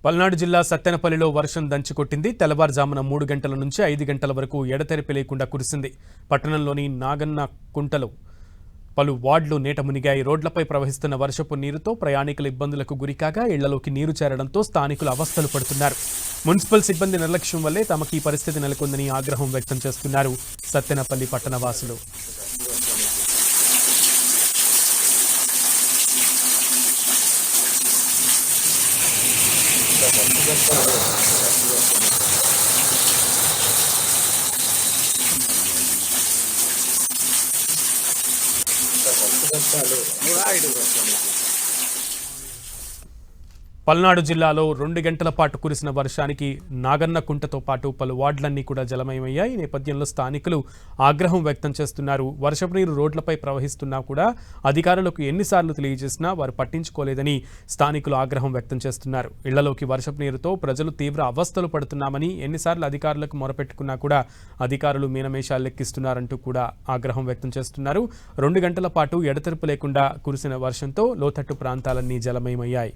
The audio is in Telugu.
పల్నాడు జిల్లా సత్తెనపల్లిలో వర్షం దంచుకొట్టింది. తెల్లవారుజామున 3 గంటల నుంచి 5 గంటల వరకు ఎడతెరిపి లేకుండా కురిసింది. పట్టణంలోని నాగన్న కుంటలో పలు వార్డులు నీట మునిగాయి. రోడ్లపై ప్రవహిస్తున్న వర్షపు నీరుతో ప్రయాణికులు ఇబ్బందులకు గురికాగా ఇళ్లలోకి నీరు చేరడంతో స్థానికులు అవస్థలు పడుతున్నారు. మున్సిపల్ సిబ్బంది నిర్లక్ష్యం వల్లే తమకు ఈ పరిస్థితి నెలకొందని ఆగ్రహం వ్యక్తం చేస్తున్నారు సత్తెనపల్లి పట్టణవాసులు. పల్నాడు జిల్లాలో 2 గంటల పాటు కురిసిన వర్షానికి నాగన్న కుంటతో పాటు పలు వార్డులన్నీ కూడా జలమయమయ్యాయి. ఈ నేపథ్యంలో స్థానికులు ఆగ్రహం వ్యక్తం చేస్తున్నారు. వర్షపు నీరు రోడ్లపై ప్రవహిస్తున్నా కూడా అధికారులకు ఎన్నిసార్లు తెలియజేసినా వారు పట్టించుకోలేదని స్థానికులు ఆగ్రహం వ్యక్తం చేస్తున్నారు. ఇళ్లలోకి వర్షపు నీరుతో ప్రజలు తీవ్ర అవస్థలు పడుతున్నామని, ఎన్నిసార్లు అధికారులకు మొరపెట్టుకున్నా కూడా అధికారులు మీనమేషాలు లెక్కిస్తున్నారంటూ కూడా ఆగ్రహం వ్యక్తం చేస్తున్నారు. 2 గంటల పాటు ఎడతెరిపి లేకుండా కురిసిన వర్షంతో లోతట్టు ప్రాంతాలన్నీ జలమయమయ్యాయి.